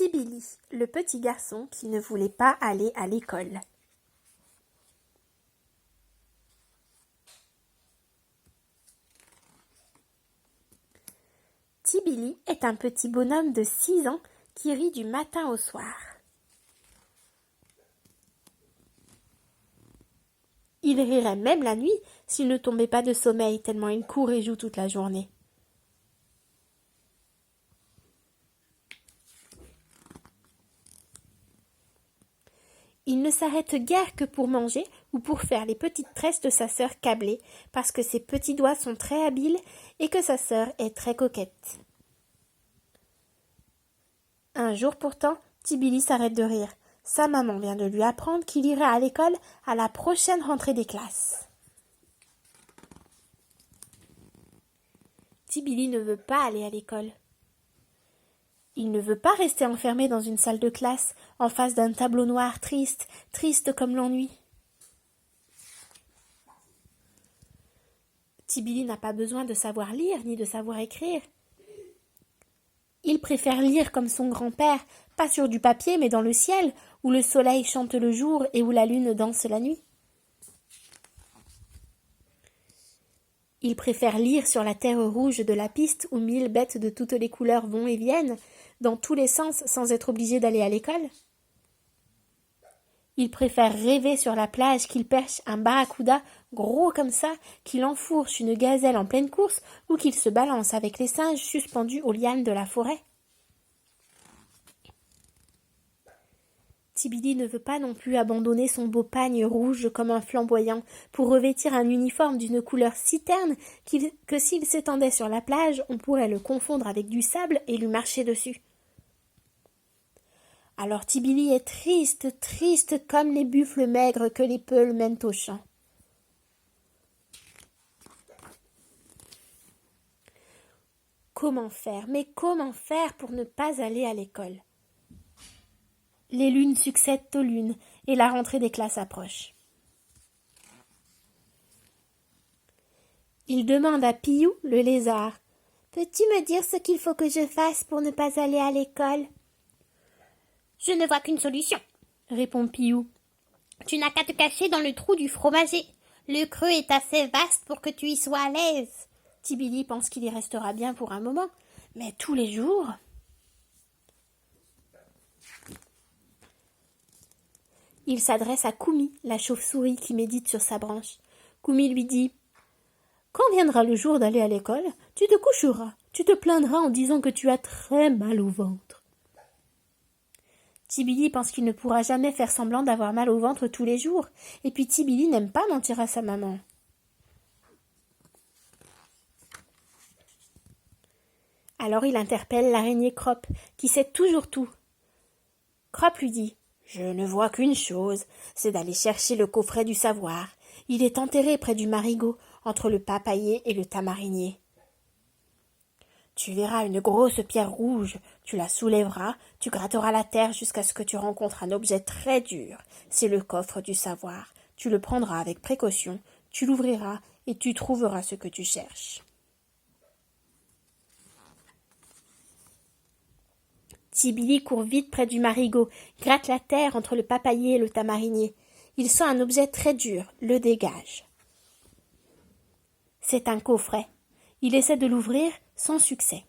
Tibili, le petit garçon qui ne voulait pas aller à l'école. Tibili est un petit bonhomme de 6 ans qui rit du matin au soir. Il rirait même la nuit s'il ne tombait pas de sommeil tellement il court et joue toute la journée. Il ne s'arrête guère que pour manger ou pour faire les petites tresses de sa sœur câblée, parce que ses petits doigts sont très habiles et que sa sœur est très coquette. Un jour pourtant, Tibili s'arrête de rire. Sa maman vient de lui apprendre qu'il irait à l'école à la prochaine rentrée des classes. Tibili ne veut pas aller à l'école. Il ne veut pas rester enfermé dans une salle de classe, en face d'un tableau noir triste, triste comme l'ennui. Tibili n'a pas besoin de savoir lire ni de savoir écrire. Il préfère lire comme son grand-père, pas sur du papier mais dans le ciel, où le soleil chante le jour et où la lune danse la nuit. Il préfère lire sur la terre rouge de la piste où 1000 bêtes de toutes les couleurs vont et viennent, dans tous les sens sans être obligé d'aller à l'école. Il préfère rêver sur la plage qu'il perche un barracuda gros comme ça, qu'il enfourche une gazelle en pleine course ou qu'il se balance avec les singes suspendus aux lianes de la forêt. Tibili ne veut pas non plus abandonner son beau pagne rouge comme un flamboyant pour revêtir un uniforme d'une couleur si terne que s'il s'étendait sur la plage, on pourrait le confondre avec du sable et lui marcher dessus. Alors Tibili est triste, triste comme les buffles maigres que les peuls mènent au champ. Comment faire, mais comment faire pour ne pas aller à l'école ? Les lunes succèdent aux lunes et la rentrée des classes approche. Il demande à Piou, le lézard. « Peux-tu me dire ce qu'il faut que je fasse pour ne pas aller à l'école ?» « Je ne vois qu'une solution, » répond Piou. « Tu n'as qu'à te cacher dans le trou du fromager. Le creux est assez vaste pour que tu y sois à l'aise. » Tibili pense qu'il y restera bien pour un moment, mais tous les jours... Il s'adresse à Koumi, la chauve-souris qui médite sur sa branche. Koumi lui dit « Quand viendra le jour d'aller à l'école, tu te coucheras, tu te plaindras en disant que tu as très mal au ventre. » Tibili pense qu'il ne pourra jamais faire semblant d'avoir mal au ventre tous les jours, et puis Tibili n'aime pas mentir à sa maman. Alors il interpelle l'araignée Croppe, qui sait toujours tout. Croppe lui dit « Je ne vois qu'une chose, c'est d'aller chercher le coffret du savoir. Il est enterré près du marigot, entre le papayer et le tamarinier. Tu verras une grosse pierre rouge, tu la soulèveras, tu gratteras la terre jusqu'à ce que tu rencontres un objet très dur. C'est le coffre du savoir. Tu le prendras avec précaution, tu l'ouvriras et tu trouveras ce que tu cherches. » Tibili court vite près du marigot, gratte la terre entre le papayer et le tamarinier. Il sent un objet très dur, le dégage. C'est un coffret. Il essaie de l'ouvrir sans succès.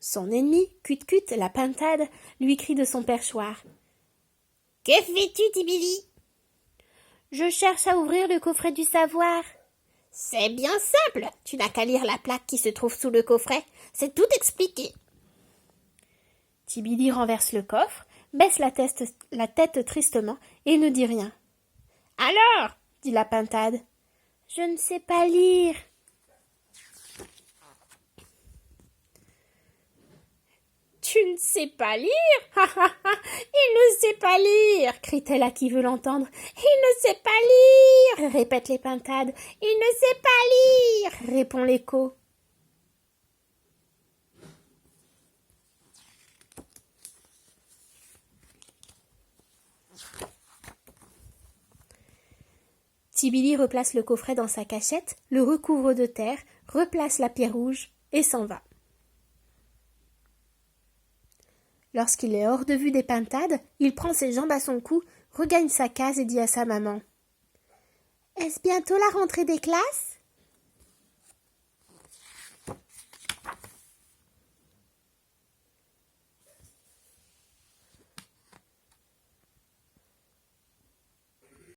Son ennemi, Cut-Cut, la pintade, lui crie de son perchoir. « Que fais-tu, Tibili ?»« Je cherche à ouvrir le coffret du savoir. »« C'est bien simple, tu n'as qu'à lire la plaque qui se trouve sous le coffret, c'est tout expliqué. » Tibili renverse le coffre, baisse la tête tristement et ne dit rien. « Alors ?» dit la pintade. « Je ne sais pas lire. » « Tu ne sais pas lire ? Ha ha ha ! Il ne sait pas lire !» crie-t-elle à qui veut l'entendre. « Il ne sait pas lire !» répètent les pintades. « Il ne sait pas lire !» répond l'écho. Tibili replace le coffret dans sa cachette, le recouvre de terre, replace la pierre rouge et s'en va. Lorsqu'il est hors de vue des pintades, il prend ses jambes à son cou, regagne sa case et dit à sa maman: « Est-ce bientôt la rentrée des classes ?